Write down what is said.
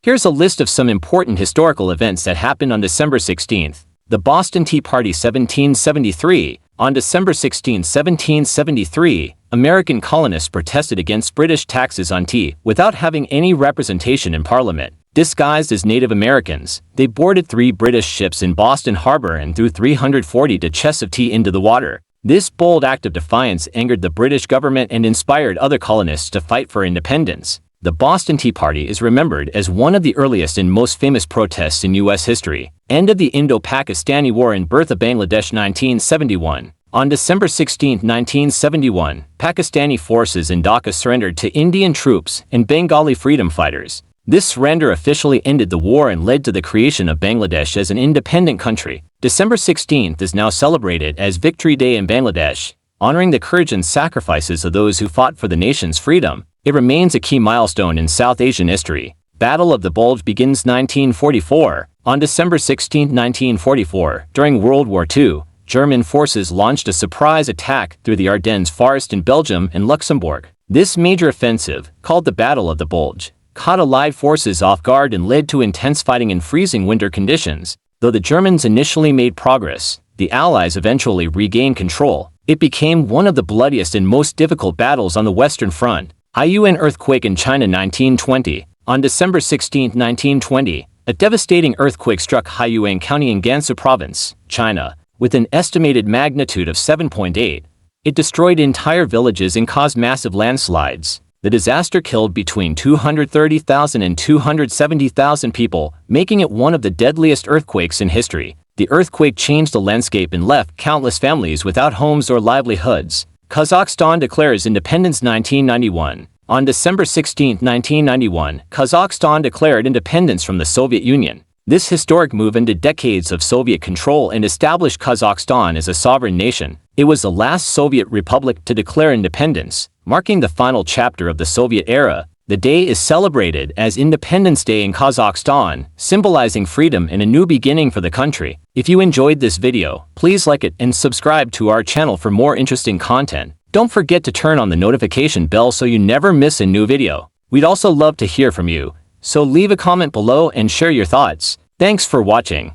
Here's a list of some important historical events that happened on December 16th. The Boston Tea Party 1773. On December 16, 1773, American colonists protested against British taxes on tea without having any representation in Parliament. Disguised as Native Americans, they boarded 3 British ships in Boston Harbor and threw 340 chests of tea into the water. This bold act of defiance angered the British government and inspired other colonists to fight for independence. The Boston Tea Party is remembered as one of the earliest and most famous protests in U.S. history. End of the Indo-Pakistani War and birth of Bangladesh 1971. On December 16, 1971, Pakistani forces in Dhaka surrendered to Indian troops and Bengali freedom fighters. This surrender officially ended the war and led to the creation of Bangladesh as an independent country. December 16th is now celebrated as Victory Day in Bangladesh, honoring the courage and sacrifices of those who fought for the nation's freedom. It remains a key milestone in South Asian history. Battle of the Bulge begins 1944. On December 16, 1944, during World War II, German forces launched a surprise attack through the Ardennes forest in Belgium and Luxembourg. This major offensive, called the Battle of the Bulge, caught Allied forces off guard and led to intense fighting in freezing winter conditions. Though the Germans initially made progress, the Allies eventually regained control. It became one of the bloodiest and most difficult battles on the Western Front. Haiyuan earthquake in China 1920. On December 16, 1920, a devastating earthquake struck Haiyuan County in Gansu Province, China, with an estimated magnitude of 7.8. It destroyed entire villages and caused massive landslides. The disaster killed between 230,000 and 270,000 people, making it one of the deadliest earthquakes in history. The earthquake changed the landscape and left countless families without homes or livelihoods. Kazakhstan declares independence 1991. On December 16, 1991, Kazakhstan declared independence from the Soviet Union. This historic move ended decades of Soviet control and established Kazakhstan as a sovereign nation. It was the last Soviet republic to declare independence, marking the final chapter of the Soviet era. The day is celebrated as Independence Day in Kazakhstan, symbolizing freedom and a new beginning for the country. If you enjoyed this video, please like it and subscribe to our channel for more interesting content. Don't forget to turn on the notification bell so you never miss a new video. We'd also love to hear from you, so leave a comment below and share your thoughts. Thanks for watching.